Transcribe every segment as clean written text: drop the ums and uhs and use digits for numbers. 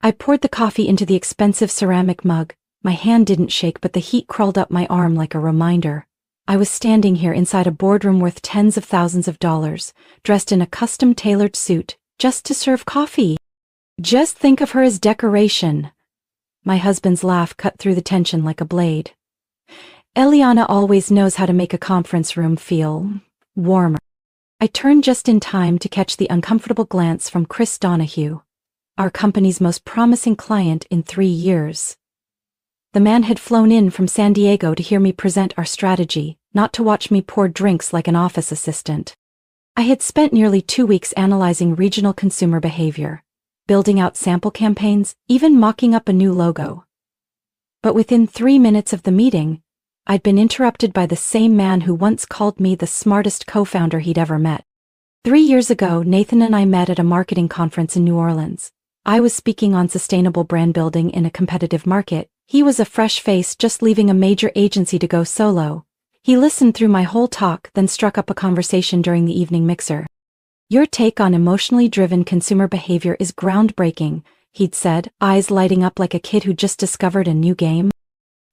I poured the coffee into the expensive ceramic mug. My hand didn't shake, but the heat crawled up my arm like a reminder. I was standing here inside a boardroom worth tens of thousands of dollars, dressed in a custom-tailored suit, just to serve coffee. Just think of her as decoration. My husband's laugh cut through the tension like a blade. Eliana always knows how to make a conference room feel warmer. I turned just in time to catch the uncomfortable glance from Chris Donahue, our company's most promising client in 3 years. The man had flown in from San Diego to hear me present our strategy, not to watch me pour drinks like an office assistant. I had spent nearly 2 weeks analyzing regional consumer behavior, building out sample campaigns, even mocking up a new logo. But within 3 minutes of the meeting, I'd been interrupted by the same man who once called me the smartest co-founder he'd ever met. 3 years ago, Nathan and I met at a marketing conference in New Orleans. I was speaking on sustainable brand building in a competitive market. He was a fresh face just leaving a major agency to go solo. He listened through my whole talk, then struck up a conversation during the evening mixer. "Your take on emotionally driven consumer behavior is groundbreaking," he'd said, eyes lighting up like a kid who just discovered a new game.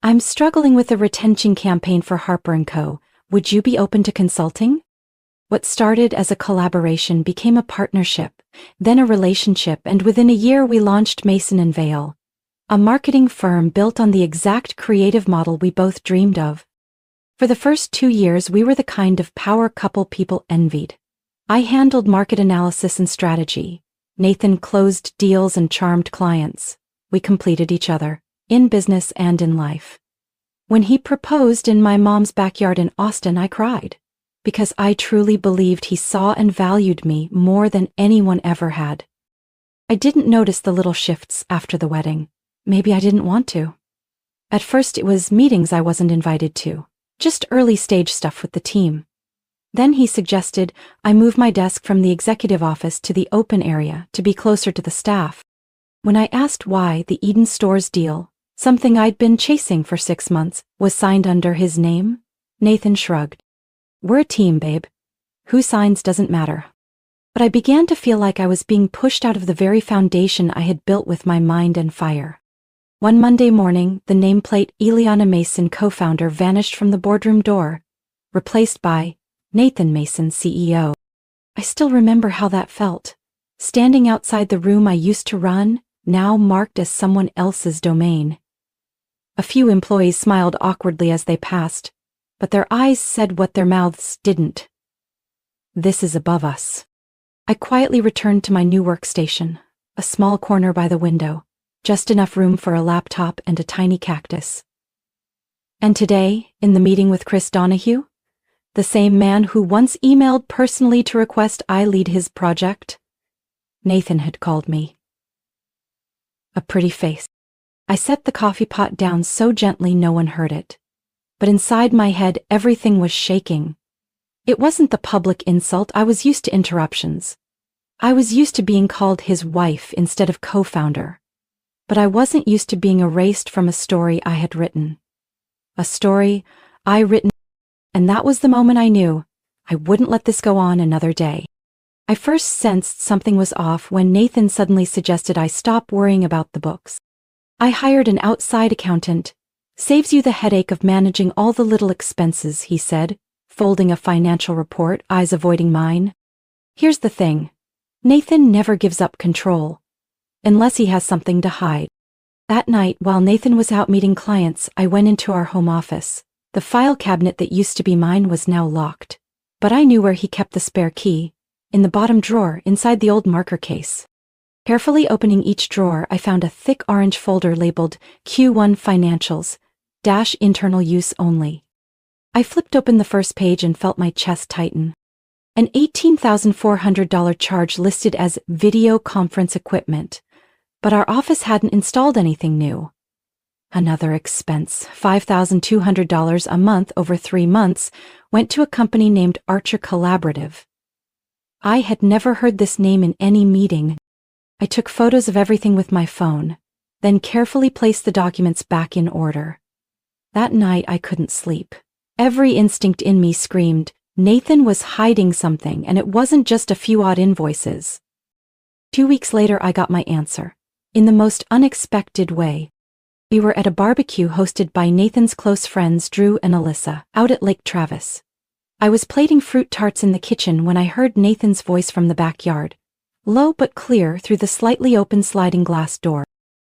"I'm struggling with a retention campaign for Harper & Co. Would you be open to consulting?" What started as a collaboration became a partnership, then a relationship, and within a year we launched Mason & Vale, a marketing firm built on the exact creative model we both dreamed of. For the first 2 years we were the kind of power couple people envied. I handled market analysis and strategy. Nathan closed deals and charmed clients. We completed each other, in business and in life. When he proposed in my mom's backyard in Austin, I cried, because I truly believed he saw and valued me more than anyone ever had. I didn't notice the little shifts after the wedding. Maybe I didn't want to. At first it was meetings I wasn't invited to, just early stage stuff with the team. Then he suggested I move my desk from the executive office to the open area to be closer to the staff. When I asked why the Eden Stores deal, something I'd been chasing for 6 months, was signed under his name, Nathan shrugged. "We're a team, babe. Who signs doesn't matter." But I began to feel like I was being pushed out of the very foundation I had built with my mind and fire. One Monday morning, the nameplate Eliana Mason, co-founder, vanished from the boardroom door, replaced by Nathan Mason, CEO. I still remember how that felt, standing outside the room I used to run, now marked as someone else's domain. A few employees smiled awkwardly as they passed, but their eyes said what their mouths didn't. "This is above us." I quietly returned to my new workstation, a small corner by the window, just enough room for a laptop and a tiny cactus. And today, in the meeting with Chris Donahue, the same man who once emailed personally to request I lead his project, Nathan had called me a pretty face. I set the coffee pot down so gently no one heard it. But inside my head everything was shaking. It wasn't the public insult. I was used to interruptions. I was used to being called his wife instead of co-founder. But I wasn't used to being erased from a story I had written. A story I written, and that was the moment I knew I wouldn't let this go on another day. I first sensed something was off when Nathan suddenly suggested I stop worrying about the books. "I hired an outside accountant. Saves you the headache of managing all the little expenses," he said, folding a financial report, eyes avoiding mine. "Here's the thing. Nathan never gives up control, unless he has something to hide." That night, while Nathan was out meeting clients, I went into our home office. The file cabinet that used to be mine was now locked, but I knew where he kept the spare key, in the bottom drawer inside the old marker case. Carefully opening each drawer, I found a thick orange folder labeled Q1 Financials, internal use only. I flipped open the first page and felt my chest tighten. An $18,400 charge listed as video conference equipment, but our office hadn't installed anything new. Another expense, $5,200 a month over 3 months, went to a company named Archer Collaborative. I had never heard this name in any meeting. I took photos of everything with my phone, then carefully placed the documents back in order. That night I couldn't sleep. Every instinct in me screamed, Nathan was hiding something, and it wasn't just a few odd invoices. 2 weeks later I got my answer. in the most unexpected way. We were at a barbecue hosted by Nathan's close friends Drew and Alyssa, out at Lake Travis. I was plating fruit tarts in the kitchen when I heard Nathan's voice from the backyard, low but clear through the slightly open sliding glass door.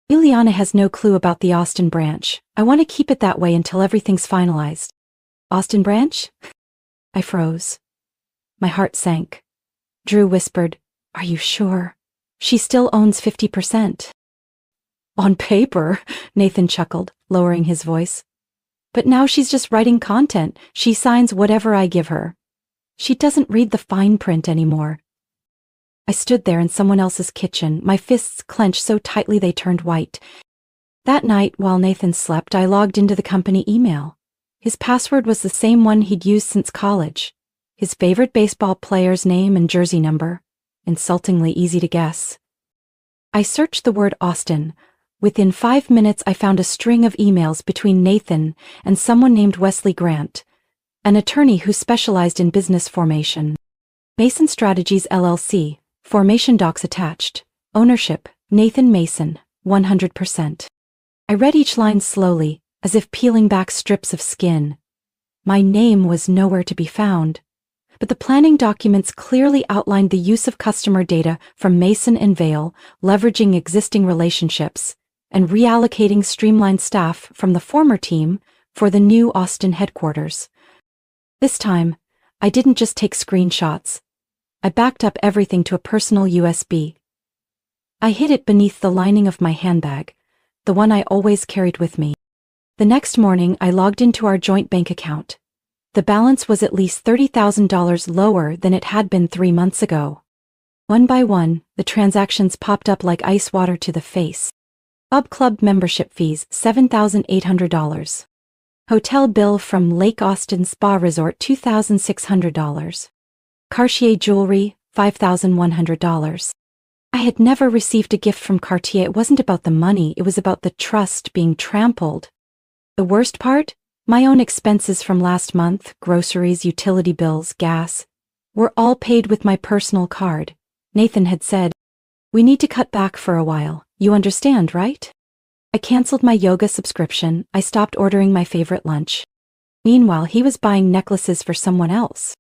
Ileana has no clue about the Austin branch. I want to keep it that way until everything's finalized. Austin branch? I froze. My heart sank. Drew whispered, "Are you sure? She still owns 50%. On paper, Nathan chuckled, lowering his voice. But now she's just writing content. She signs whatever I give her. She doesn't read the fine print anymore. I stood there in someone else's kitchen, my fists clenched so tightly they turned white. That night, while Nathan slept, I logged into the company email. His password was the same one he'd used since college. His favorite baseball player's name and jersey number. Insultingly easy to guess. I searched the word Austin. Within 5 minutes, I found a string of emails between Nathan and someone named Wesley Grant, an attorney who specialized in business formation. Mason Strategies LLC, formation docs attached. Ownership, Nathan Mason, 100%. I read each line slowly, as if peeling back strips of skin. My name was nowhere to be found, but the planning documents clearly outlined the use of customer data from Mason and Vale, leveraging existing relationships, and reallocating streamlined staff from the former team for the new Austin headquarters. This time, I didn't just take screenshots. I backed up everything to a personal USB. I hid it beneath the lining of my handbag, the one I always carried with me. The next morning, I logged into our joint bank account. The balance was at least $30,000 lower than it had been 3 months ago. One by one, the transactions popped up like ice water to the face. Club membership fees, $7,800. Hotel bill from Lake Austin Spa Resort, $2,600. Cartier jewelry, $5,100. I had never received a gift from Cartier. It wasn't about the money, it was about the trust being trampled. The worst part? My own expenses from last month, groceries, utility bills, gas, were all paid with my personal card. Nathan had said, "We need to cut back for a while. You understand, right?" I canceled my yoga subscription. I stopped ordering my favorite lunch. Meanwhile, he was buying necklaces for someone else.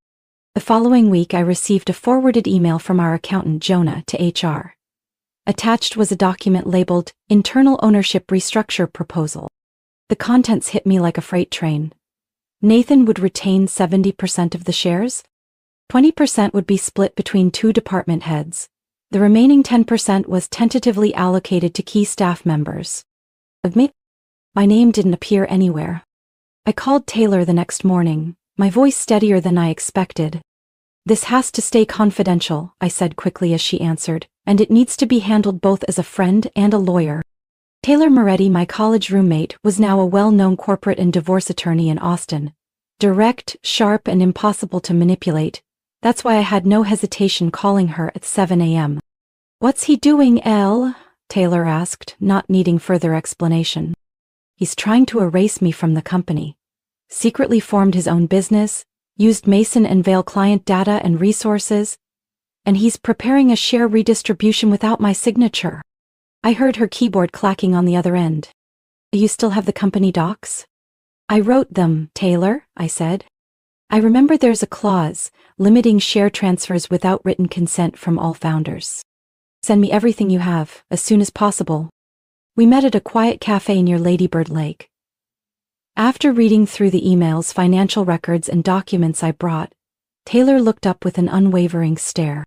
The following week, I received a forwarded email from our accountant, Jonah, to HR. Attached was a document labeled Internal Ownership Restructure Proposal. The contents hit me like a freight train. Nathan would retain 70% of the shares. 20% would be split between 2 department heads. The remaining 10% was tentatively allocated to key staff members. Of me, my name didn't appear anywhere. I called Taylor the next morning, my voice steadier than I expected. "This has to stay confidential," I said quickly as she answered, "and it needs to be handled both as a friend and a lawyer." Taylor Moretti, my college roommate, was now a well-known corporate and divorce attorney in Austin. Direct, sharp, and impossible to manipulate. That's why I had no hesitation calling her at 7 a.m. "What's he doing, Elle?" Taylor asked, not needing further explanation. "He's trying to erase me from the company. Secretly formed his own business, used Mason and Vale client data and resources, and he's preparing a share redistribution without my signature." I heard her keyboard clacking on the other end. "Do you still have the company docs?" "I wrote them, Taylor," I said. "I remember there's a clause limiting share transfers without written consent from all founders. Send me everything you have, as soon as possible." We met at a quiet cafe near Ladybird Lake. After reading through the emails, financial records, and documents I brought, Taylor looked up with an unwavering stare.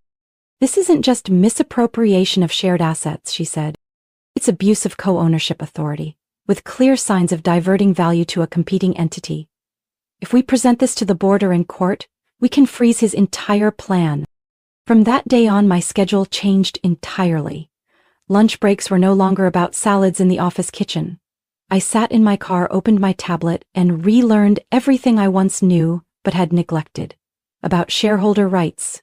"This isn't just misappropriation of shared assets," she said. "It's abuse of co-ownership authority, with clear signs of diverting value to a competing entity. If we present this to the board or in court, we can freeze his entire plan." From that day on, my schedule changed entirely. Lunch breaks were no longer about salads in the office kitchen. I sat in my car, opened my tablet, and relearned everything I once knew but had neglected about shareholder rights,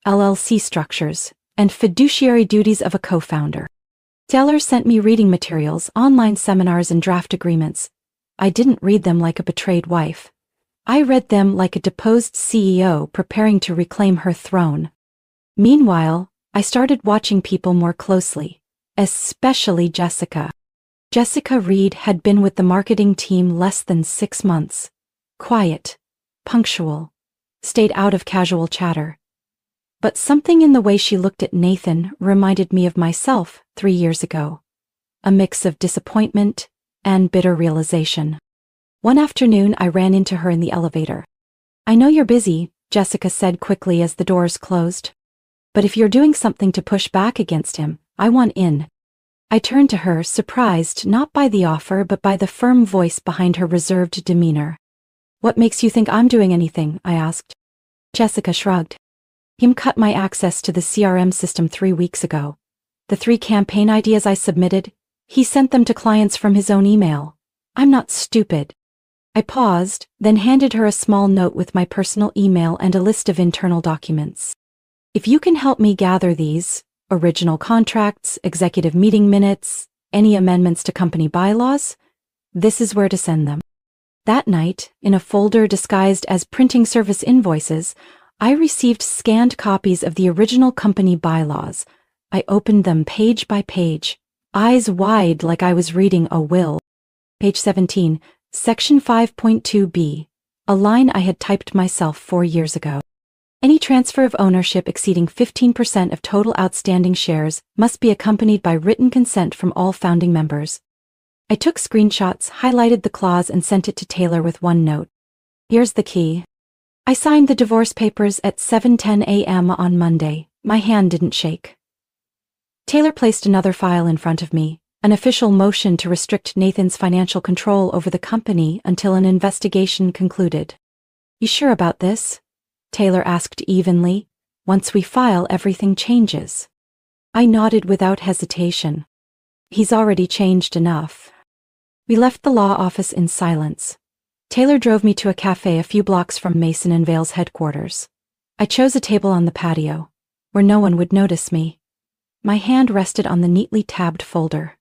LLC structures, and fiduciary duties of a co-founder. Taylor sent me reading materials, online seminars, and draft agreements. I didn't read them like a betrayed wife. I read them like a deposed CEO preparing to reclaim her throne. Meanwhile, I started watching people more closely. especially Jessica. Jessica Reed had been with the marketing team less than 6 months. Quiet, punctual, stayed out of casual chatter. But something in the way she looked at Nathan reminded me of myself 3 years ago. A mix of disappointment and bitter realization. One afternoon, I ran into her in the elevator. "I know you're busy," Jessica said quickly as the doors closed. "But if you're doing something to push back against him, I want in." I turned to her, surprised not by the offer but by the firm voice behind her reserved demeanor. "What makes you think I'm doing anything?" I asked. Jessica shrugged. "Him cut my access to the CRM system 3 weeks ago. The 3 campaign ideas I submitted, he sent them to clients from his own email. I'm not stupid." I paused, then handed her a small note with my personal email and a list of internal documents. "If you can help me gather these, original contracts, executive meeting minutes, any amendments to company bylaws, this is where to send them." That night, in a folder disguised as printing service invoices, I received scanned copies of the original company bylaws. I opened them page by page, eyes wide like I was reading a will. Page 17, Section 5.2b, a line I had typed myself 4 years ago. Any transfer of ownership exceeding 15% of total outstanding shares must be accompanied by written consent from all founding members. I took screenshots, highlighted the clause, and sent it to Taylor with one note. "Here's the key." I signed the divorce papers at 7:10 a.m. on Monday. My hand didn't shake. Taylor placed another file in front of me, an official motion to restrict Nathan's financial control over the company until an investigation concluded. "You sure about this?" Taylor asked evenly. "Once we file, everything changes." I nodded without hesitation. He's already changed enough. We left the law office in silence. Taylor drove me to a cafe a few blocks from Mason and Vale's headquarters. I chose a table on the patio, where no one would notice me. My hand rested on the neatly tabbed folder.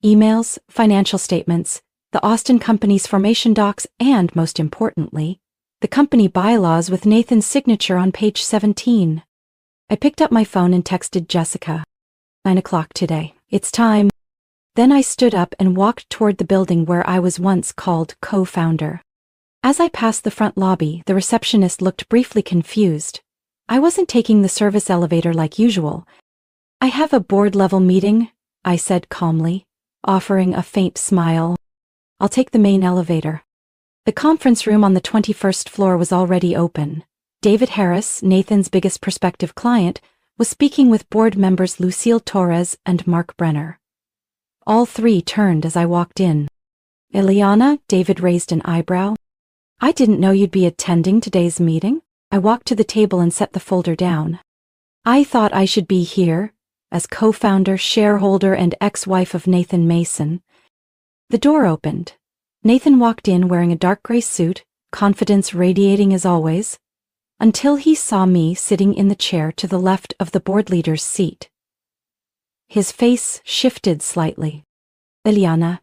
Emails, financial statements, the Austin company's formation docs, and, most importantly, the company bylaws with Nathan's signature on page 17. I picked up my phone and texted Jessica. 9 o'clock today. It's time. Then I stood up and walked toward the building where I was once called co-founder. As I passed the front lobby, the receptionist looked briefly confused. I wasn't taking the service elevator like usual. "I have a board-level meeting," I said calmly, offering a faint smile. "I'll take the main elevator." The conference room on the 21st floor was already open. David Harris, Nathan's biggest prospective client, was speaking with board members Lucille Torres and Mark Brenner. All 3 turned as I walked in. "Ileana," David raised an eyebrow. "I didn't know you'd be attending today's meeting." I walked to the table and set the folder down. "I thought I should be here, as co-founder, shareholder, and ex-wife of Nathan Mason." The door opened. Nathan walked in wearing a dark gray suit, confidence radiating as always, until he saw me sitting in the chair to the left of the board leader's seat. His face shifted slightly. "Ileana,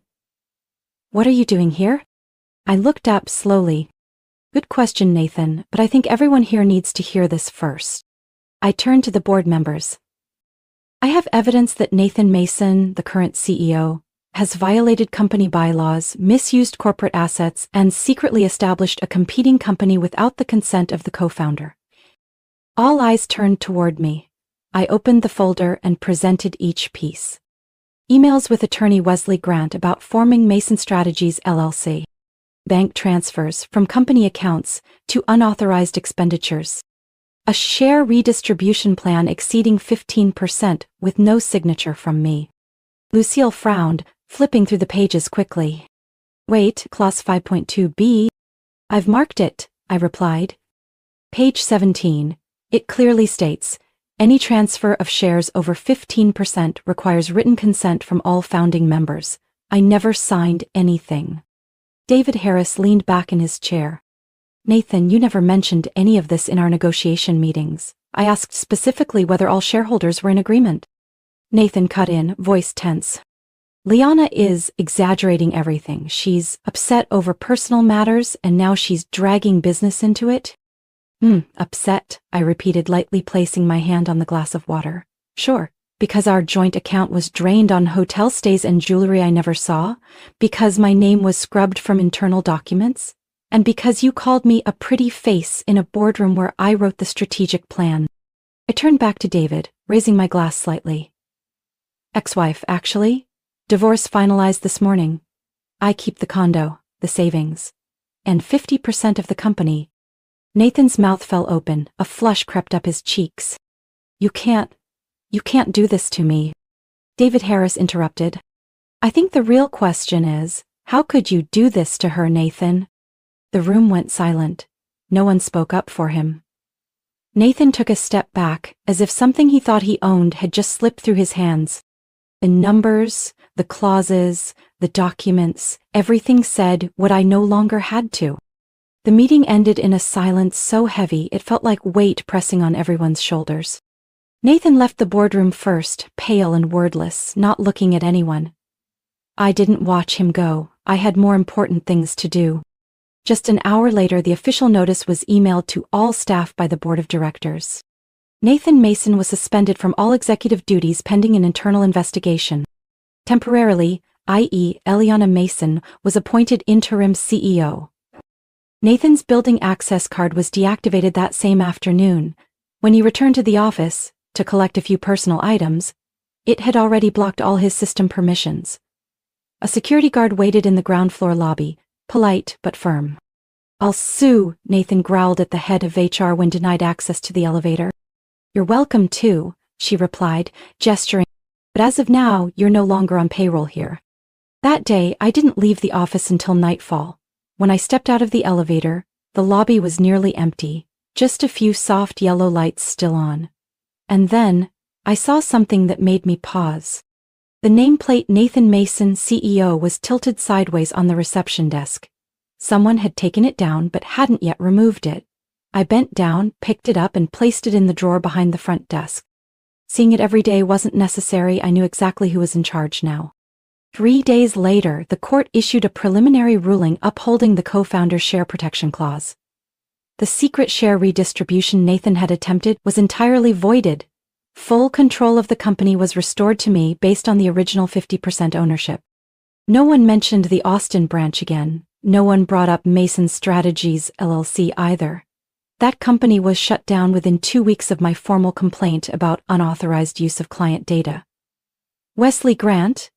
what are you doing here?" I looked up slowly. "Good question, Nathan, but I think everyone here needs to hear this first." I turned to the board members. "I have evidence that Nathan Mason, the current CEO, has violated company bylaws, misused corporate assets, and secretly established a competing company without the consent of the co-founder." All eyes turned toward me. I opened the folder and presented each piece. Emails with attorney Wesley Grant about forming Mason Strategies LLC. Bank transfers from company accounts to unauthorized expenditures. A share redistribution plan exceeding 15% with no signature from me. Lucille frowned, flipping through the pages quickly. "Wait, clause 5.2b. I've marked it," I replied. Page 17. It clearly states, "Any transfer of shares over 15% requires written consent from all founding members." I never signed anything. David Harris leaned back in his chair. "Nathan, you never mentioned any of this in our negotiation meetings. I asked specifically whether all shareholders were in agreement." Nathan cut in, voice tense. "Liana is exaggerating everything. She's upset over personal matters, and now she's dragging business into it." Upset," I repeated lightly, placing my hand on the glass of water. "Sure, because our joint account was drained on hotel stays and jewelry I never saw, because my name was scrubbed from internal documents, and because you called me a pretty face in a boardroom where I wrote the strategic plan. I turned back to David, raising my glass slightly. Ex-wife, actually. Divorce finalized this morning. I keep the condo, the savings, and 50% of the company. Nathan's mouth fell open, a flush crept up his cheeks. You can't do this to me. David Harris interrupted. I think the real question is, how could you do this to her, Nathan? The room went silent. No one spoke up for him. Nathan took a step back, as if something he thought he owned had just slipped through his hands. The numbers, the clauses, the documents, everything said what I no longer had to. The meeting ended in a silence so heavy it felt like weight pressing on everyone's shoulders. Nathan left the boardroom first, pale and wordless, not looking at anyone. I didn't watch him go. I had more important things to do. Just an hour later, the official notice was emailed to all staff by the board of directors. Nathan Mason was suspended from all executive duties pending an internal investigation. Temporarily, i.e., Eliana Mason was appointed interim CEO. Nathan's building access card was deactivated that same afternoon. When he returned to the office, to collect a few personal items, it had already blocked all his system permissions. A security guard waited in the ground floor lobby, polite but firm. I'll sue, Nathan growled at the head of HR when denied access to the elevator. You're welcome to, she replied, gesturing, but as of now, you're no longer on payroll here. That day, I didn't leave the office until nightfall. When I stepped out of the elevator, the lobby was nearly empty, just a few soft yellow lights still on. And then, I saw something that made me pause. The nameplate Nathan Mason, CEO, was tilted sideways on the reception desk. Someone had taken it down but hadn't yet removed it. I bent down, picked it up and placed it in the drawer behind the front desk. Seeing it every day wasn't necessary. I knew exactly who was in charge now. 3 days later, the court issued a preliminary ruling upholding the co-founder's share protection clause. The secret share redistribution Nathan had attempted was entirely voided. Full control of the company was restored to me based on the original 50% ownership. No one mentioned the Austin branch again. No one brought up Mason Strategies LLC either. That company was shut down within 2 weeks of my formal complaint about unauthorized use of client data. Wesley Grant,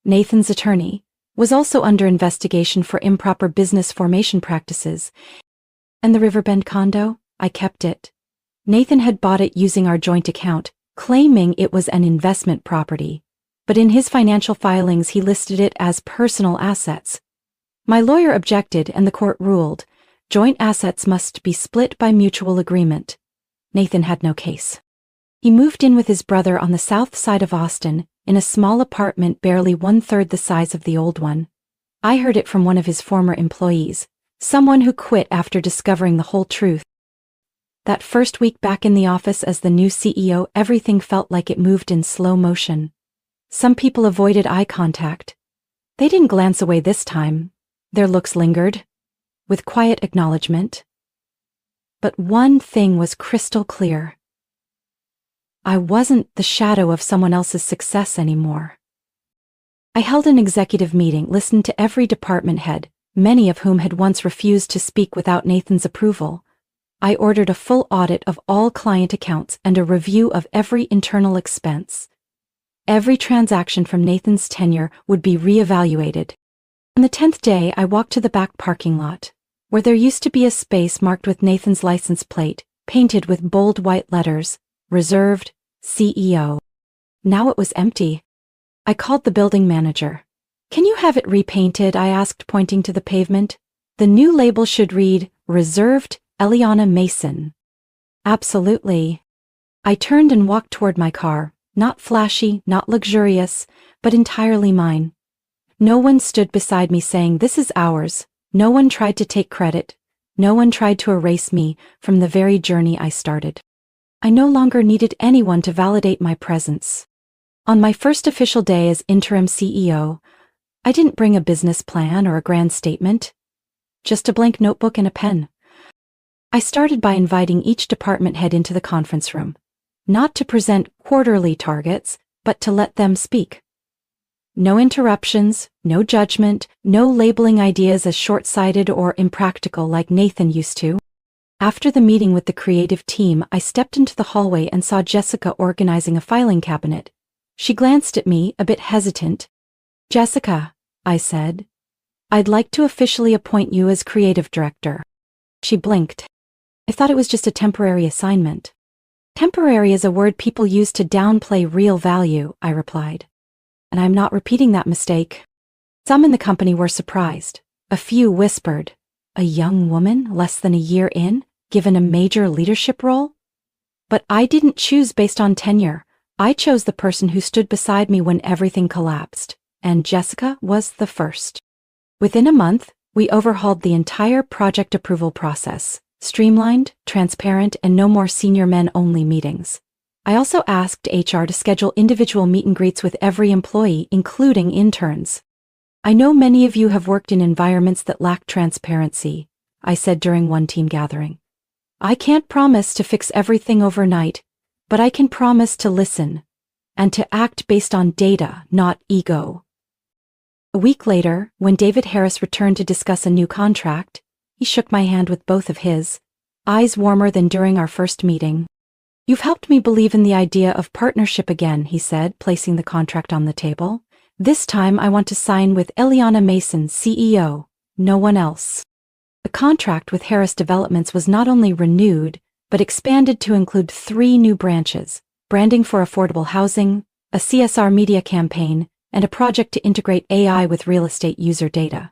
Nathan's attorney, was also under investigation for improper business formation practices. And the Riverbend condo? I kept it. Nathan had bought it using our joint account, claiming it was an investment property, but in his financial filings he listed it as personal assets. My lawyer objected and the court ruled, joint assets must be split by mutual agreement. Nathan had no case. He moved in with his brother on the south side of Austin, in a small apartment barely 1/3 the size of the old one. I heard it from one of his former employees, someone who quit after discovering the whole truth. That first week back in the office as the new CEO, everything felt like it moved in slow motion. Some people avoided eye contact. They didn't glance away this time. Their looks lingered, with quiet acknowledgement. But one thing was crystal clear. I wasn't the shadow of someone else's success anymore. I held an executive meeting, listened to every department head, many of whom had once refused to speak without Nathan's approval. I ordered a full audit of all client accounts and a review of every internal expense. Every transaction from Nathan's tenure would be reevaluated. On the 10th day, I walked to the back parking lot, where there used to be a space marked with Nathan's license plate, painted with bold white letters, reserved, CEO. Now it was empty. I called the building manager. Can you have it repainted? I asked, pointing to the pavement. The new label should read, Reserved, Eliana Mason. Absolutely. I turned and walked toward my car, not flashy, not luxurious, but entirely mine. No one stood beside me saying, this is ours. No one tried to take credit. No one tried to erase me from the very journey I started. I no longer needed anyone to validate my presence. On my first official day as interim CEO, I didn't bring a business plan or a grand statement, just a blank notebook and a pen. I started by inviting each department head into the conference room, not to present quarterly targets, but to let them speak. No interruptions, no judgment, no labeling ideas as short-sighted or impractical like Nathan used to. After the meeting with the creative team, I stepped into the hallway and saw Jessica organizing a filing cabinet. She glanced at me, a bit hesitant. "Jessica," I said, "I'd like to officially appoint you as creative director." She blinked. "I thought it was just a temporary assignment." "Temporary is a word people use to downplay real value," I replied. "And I'm not repeating that mistake." Some in the company were surprised. A few whispered, "A young woman, less than a year in, given a major leadership role?" But I didn't choose based on tenure. I chose the person who stood beside me when everything collapsed, and Jessica was the first. Within a month, we overhauled the entire project approval process, streamlined, transparent, and no more senior men-only meetings. I also asked HR to schedule individual meet and greets with every employee, including interns. "I know many of you have worked in environments that lack transparency," I said during one team gathering. "I can't promise to fix everything overnight, but I can promise to listen and to act based on data, not ego." A week later, when David Harris returned to discuss a new contract, he shook my hand with both of his, eyes warmer than during our first meeting. "You've helped me believe in the idea of partnership again," he said, placing the contract on the table. "This time I want to sign with Eliana Mason, CEO, no one else." The contract with Harris Developments was not only renewed, but expanded to include 3 new branches: branding for affordable housing, a CSR media campaign, and a project to integrate AI with real estate user data.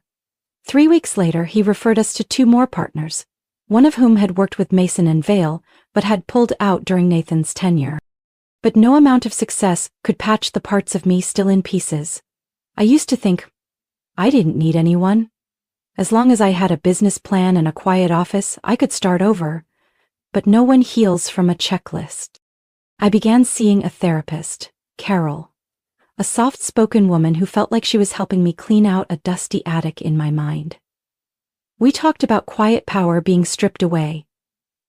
3 weeks later, he referred us to 2 more partners, one of whom had worked with Mason and Vale, but had pulled out during Nathan's tenure. But no amount of success could patch the parts of me still in pieces. I used to think I didn't need anyone. As long as I had a business plan and a quiet office, I could start over. But no one heals from a checklist. I began seeing a therapist, Carol, a soft-spoken woman who felt like she was helping me clean out a dusty attic in my mind. We talked about quiet power being stripped away,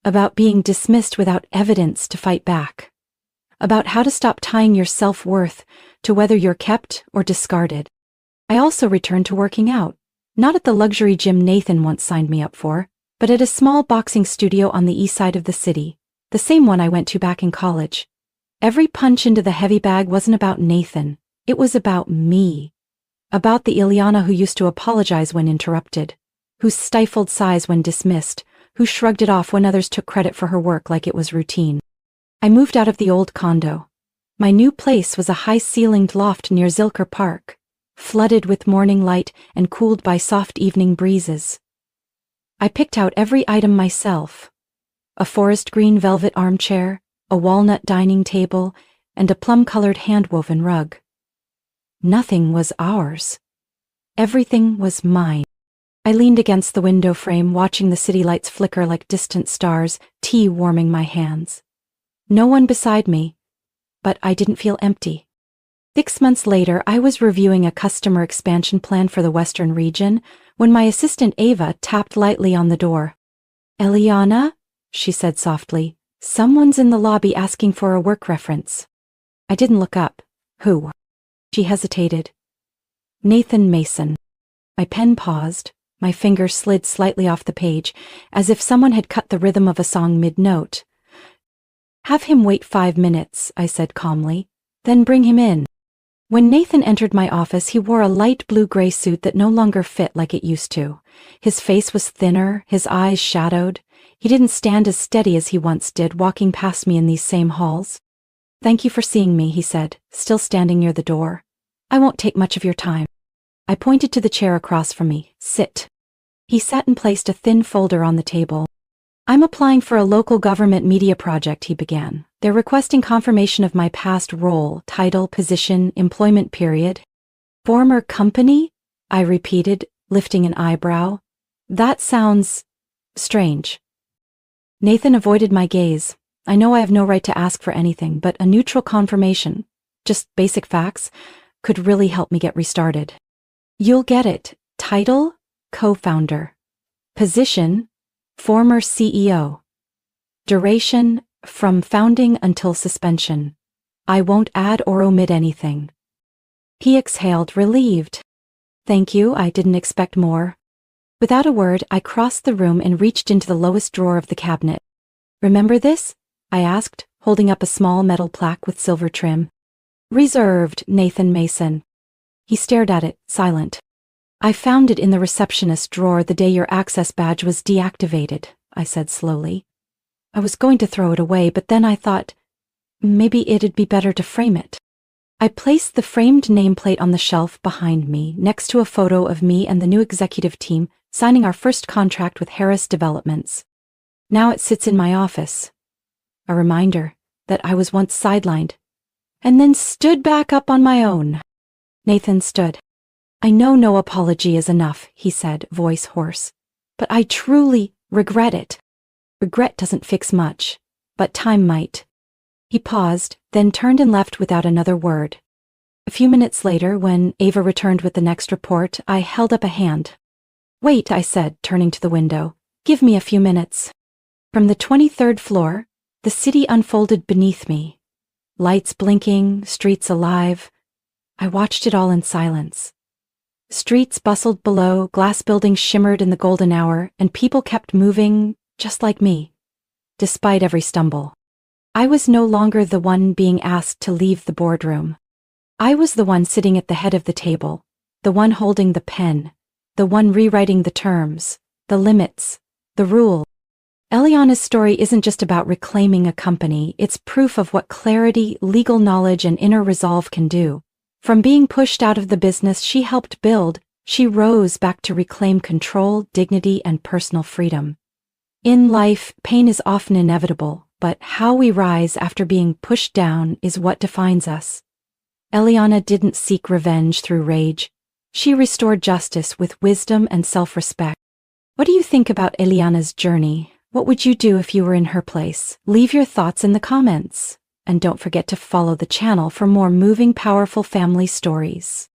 about being dismissed without evidence to fight back, about how to stop tying your self-worth to whether you're kept or discarded. I also returned to working out, not at the luxury gym Nathan once signed me up for, but at a small boxing studio on the east side of the city, the same one I went to back in college. Every punch into the heavy bag wasn't about Nathan, it was about me. About the Ileana who used to apologize when interrupted, who stifled sighs when dismissed, who shrugged it off when others took credit for her work like it was routine. I moved out of the old condo. My new place was a high-ceilinged loft near Zilker Park, flooded with morning light and cooled by soft evening breezes. I picked out every item myself: a forest green velvet armchair, a walnut dining table, and a plum-colored hand-woven rug. Nothing was ours. Everything was mine. I leaned against the window frame, watching the city lights flicker like distant stars, tea warming my hands. No one beside me, but I didn't feel empty. 6 months later, I was reviewing a customer expansion plan for the Western region when my assistant Ava tapped lightly on the door. "Eliana," she said softly, "someone's in the lobby asking for a work reference." I didn't look up. "Who?" She hesitated. "Nathan Mason." My pen paused. My finger slid slightly off the page, as if someone had cut the rhythm of a song mid-note. "Have him wait 5 minutes," I said calmly. "Then bring him in." When Nathan entered my office, he wore a light blue-gray suit that no longer fit like it used to. His face was thinner, his eyes shadowed. He didn't stand as steady as he once did, walking past me in these same halls. "Thank you for seeing me," he said, still standing near the door. "I won't take much of your time." I pointed to the chair across from me. "Sit." He sat and placed a thin folder on the table. "I'm applying for a local government media project," he began. "They're requesting confirmation of my past role, title, position, employment period." "Former company?" I repeated, lifting an eyebrow. "That sounds strange." Nathan avoided my gaze. "I know I have no right to ask for anything, but a neutral confirmation, just basic facts, could really help me get restarted." "You'll get it. Title? Co-founder. Position? Former CEO. Duration? From founding until suspension." I won't add or omit anything. He exhaled, relieved. Thank you, I didn't expect more. Without a word, I crossed the room and reached into the lowest drawer of the cabinet. Remember this? I asked, holding up a small metal plaque with silver trim. Reserved, Nathan Mason. He stared at it, silent. I found it in the receptionist drawer the day your access badge was deactivated, I said slowly. I was going to throw it away, but then I thought, maybe it'd be better to frame it. I placed the framed nameplate on the shelf behind me, next to a photo of me and the new executive team signing our first contract with Harris Developments. Now it sits in my office. A reminder that I was once sidelined, and then stood back up on my own. Nathan stood. I know no apology is enough, he said, voice hoarse. But I truly regret it. Regret doesn't fix much, but time might. He paused, then turned and left without another word. A few minutes later, when Ava returned with the next report, I held up a hand. Wait, I said, turning to the window. Give me a few minutes. From the 23rd floor, the city unfolded beneath me. Lights blinking, streets alive. I watched it all in silence. Streets bustled below, glass buildings shimmered in the golden hour, and people kept moving, just like me, despite every stumble. I was no longer the one being asked to leave the boardroom. I was the one sitting at the head of the table, the one holding the pen, the one rewriting the terms, the limits, the rules. Eliana's story isn't just about reclaiming a company, it's proof of what clarity, legal knowledge, and inner resolve can do. From being pushed out of the business she helped build, she rose back to reclaim control, dignity, and personal freedom. In life, pain is often inevitable, but how we rise after being pushed down is what defines us. Eliana didn't seek revenge through rage. She restored justice with wisdom and self-respect. What do you think about Eliana's journey? What would you do if you were in her place? Leave your thoughts in the comments. And don't forget to follow the channel for more moving, powerful family stories.